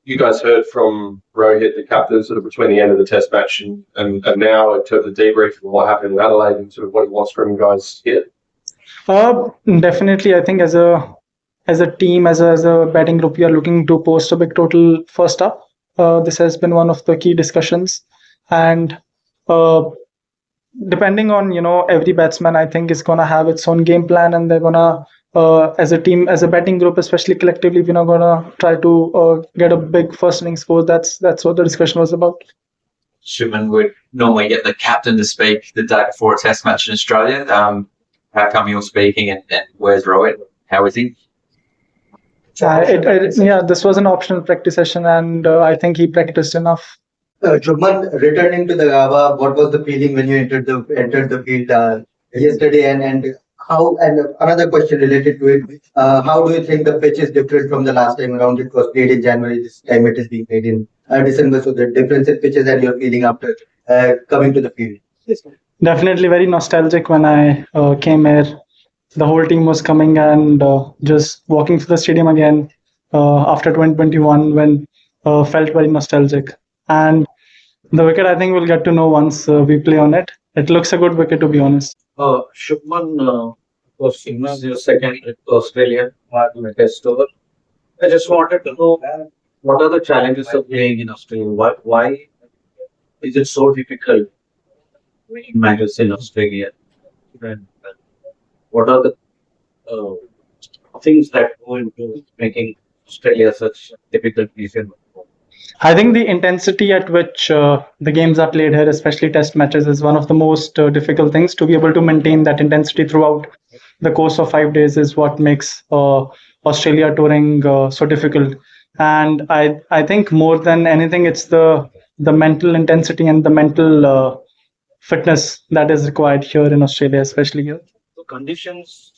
you guys heard from Rohit, the captain, sort of between the end of the test match and now in terms of debrief and what happened in Adelaide and sort of what he wants from you guys here? Definitely, I think as a team, as a batting group, we are looking to post a big total first up. This has been one of the key discussions, and uh, depending on every batsman, I think is gonna have its own game plan, and they're gonna as a team, as a batting group, especially collectively, we're not gonna try to get a big first inning score. That's what the discussion was about. Shubman would normally get the captain to speak the day before a test match in Australia. How come you're speaking, and where's Rohit? How is he? Yeah, this was an optional practice session, and I think he practiced enough. Shubman, returning to the Gava, what was the feeling when you entered the field yesterday, and how? And another question related to it: how do you think the pitch is different from the last time around? It was played in January. This time it is being played in December. So the difference in pitches and your feeling after coming to the field. Definitely very nostalgic when I came here. The whole team was coming, and just walking to the stadium again after 2021 when felt very nostalgic. And the wicket, I think we'll get to know once we play on it. It looks a good wicket, to be honest. Shubman was seen as your second Australian test tour. I just wanted to know what are the challenges of playing in Australia? Why is it so difficult winning matches in Australia? And what are the things that go into making Australia such a difficult region? I think the intensity at which the games are played here, especially test matches, is one of the most difficult things. To be able to maintain that intensity throughout the course of 5 days is what makes Australia touring so difficult. And I think more than anything, it's the mental intensity and the mental fitness that is required here in Australia, especially here. The conditions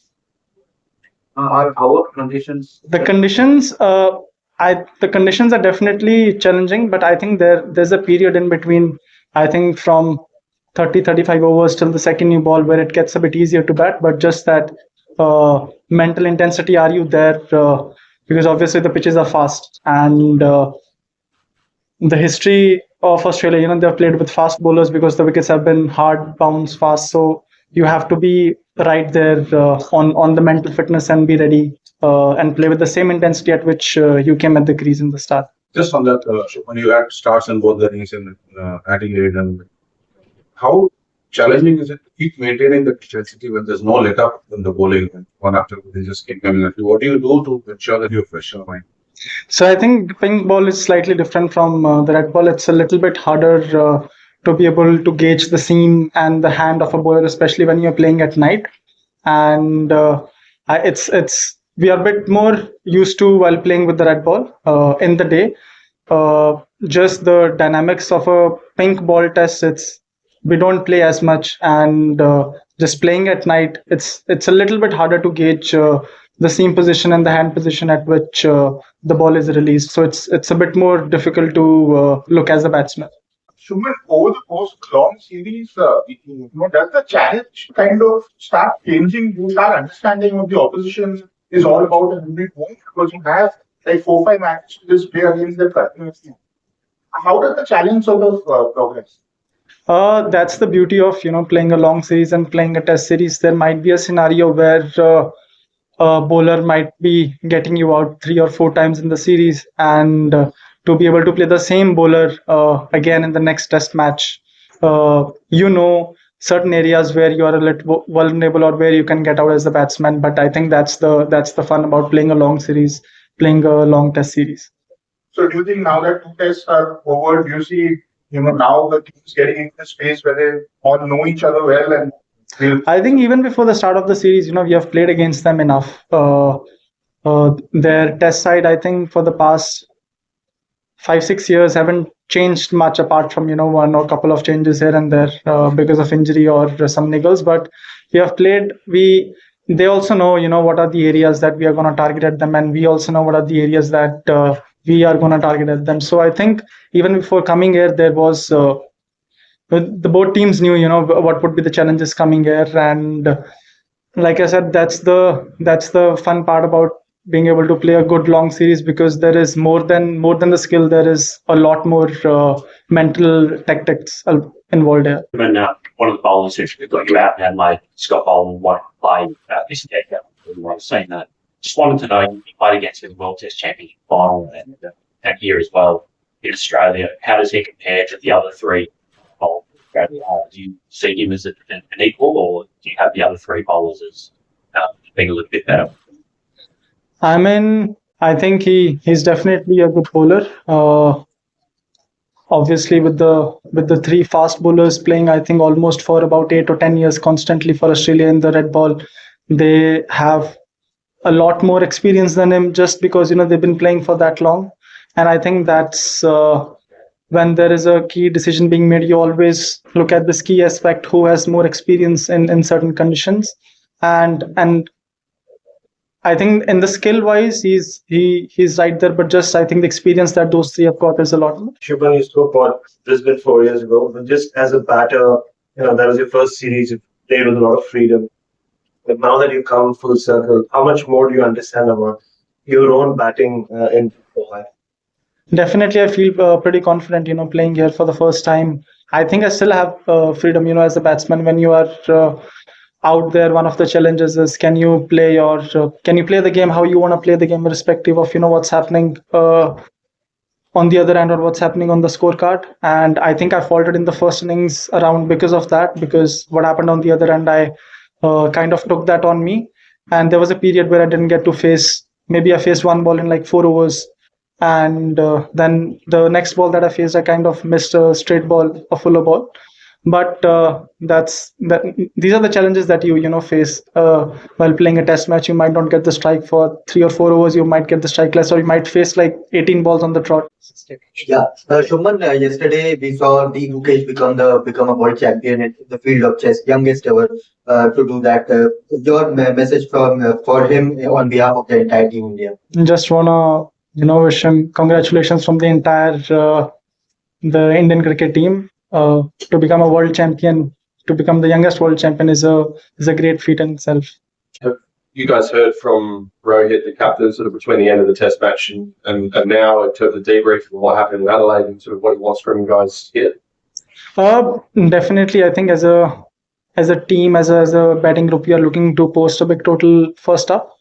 are our conditions. The conditions, the conditions are definitely challenging, but I think there's a period in between. I think from 30-35 overs till the second new ball where it gets a bit easier to bat, but just that mental intensity. Are you there? Because obviously the pitches are fast, and the history of Australia, they've played with fast bowlers because the wickets have been hard, bounce, fast. So you have to be right there on the mental fitness and be ready and play with the same intensity at which you came at the crease in the start. Just on that, when you had stars in both the innings in Adelaide, and how challenging is it to keep maintaining the intensity when there's no let up in the bowling, one after they just keep coming at you? What do you do to ensure that you're fresh in mind? So I think the pink ball is slightly different from the red ball. It's a little bit harder to be able to gauge the seam and the hand of a bowler, especially when you're playing at night. And we are a bit more used to while playing with the red ball in the day. Just the dynamics of a pink ball test, we don't play as much, and just playing at night, it's a little bit harder to gauge the seam position and the hand position at which the ball is released. So it's a bit more difficult to look as a batsman. Shubman, over the course of long series, does the challenge kind of start changing? You start understanding what the opposition is all about and it won't, because you have like 4-5 matches to just play against the partners. How does the challenge sort of progress? That's the beauty of playing a long series and playing a test series. There might be a scenario where a bowler might be getting you out 3 or 4 times in the series, and to be able to play the same bowler again in the next test match, certain areas where you are a little vulnerable or where you can get out as a batsman. But I think that's the fun about playing a long series, playing a long test series. So do you think now that 2 tests are over, do you see now the teams getting into a space where they all know each other well? And I think even before the start of the series, we have played against them enough. Their test side, I think, for the past 5-6 years haven't changed much, apart from one or couple of changes here and there because of injury or some niggles. But we have played. They also know what are the areas that we are going to target at them, and we also know what are the areas that we are going to target at them. So I think even before coming here, there was the both teams knew what would be the challenges coming here, and like I said, that's the fun part about being able to play a good long series, because there is more than the skill. There is a lot more mental tactics involved here. And one of the bowlers who's got you out and Adelaide, Scott Boland, won't play this decade. I've seen that. Just wanted to know, you played against him in the World Test Championship final and that year as well in Australia. How does he compare to the other three bowlers? Do you see him as an equal, or do you have the other three bowlers as being a little bit better? I mean, I think he's definitely a good bowler. Obviously, with the three fast bowlers playing, I think almost for about 8 or 10 years constantly for Australia in the red ball, they have a lot more experience than him, just because they've been playing for that long. And I think that's when there is a key decision being made, you always look at this key aspect: who has more experience in certain conditions. And I think in the skill wise, he's right there, but just I think the experience that those three have got is a lot more. Shubman, you spoke about Brisbane 4 years ago, but just as a batter, that was your first series. You played with a lot of freedom. But now that you come full circle, how much more do you understand about your own batting in football? Definitely, I feel pretty confident, playing here for the first time. I think I still have freedom, as a batsman. When you are out there, one of the challenges is, can you play the game how you want to play the game, irrespective of what's happening on the other end or what's happening on the scorecard. And I think I faltered in the first innings around because of that, because what happened on the other end, I kind of took that on me. And there was a period where I didn't get to face, maybe I faced one ball in like 4 overs. And then the next ball that I faced, I kind of missed a straight ball, a fuller ball. But these are the challenges that you face while playing a test match. You might not get the strike for 3 or 4 overs. You might get the strike less, or you might face like 18 balls on the trot. Yeah, Shubman, yesterday we saw the Gukesh become a world champion in the field of chess, youngest ever to do that. Your message for him on behalf of the entire team India. Just wanna wish him congratulations from the entire the Indian cricket team. To become a world champion, to become the youngest world champion is a great feat in itself. Have you guys heard from Rohit, the captain, sort of between the end of the test match and now in terms of the debrief of what happened in Adelaide and sort of what he wants from you guys here? Definitely, I think as a team, as a batting group, we are looking to post a big total first up.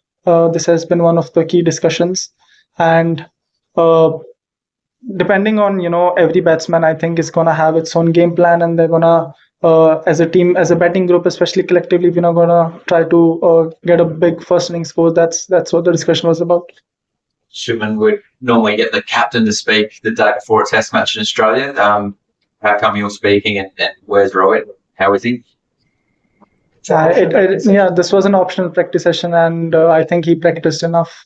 This has been one of the key discussions, and depending on every batsman, I think is gonna have its own game plan, and they're gonna as a team, as a batting group, especially collectively, we're not gonna try to get a big first inning score. That's what the discussion was about. Shubman would normally get the captain to speak the day before a test match in Australia. How come you're speaking, and where's Rohit? How is he? This was an optional practice session, and I think he practiced enough.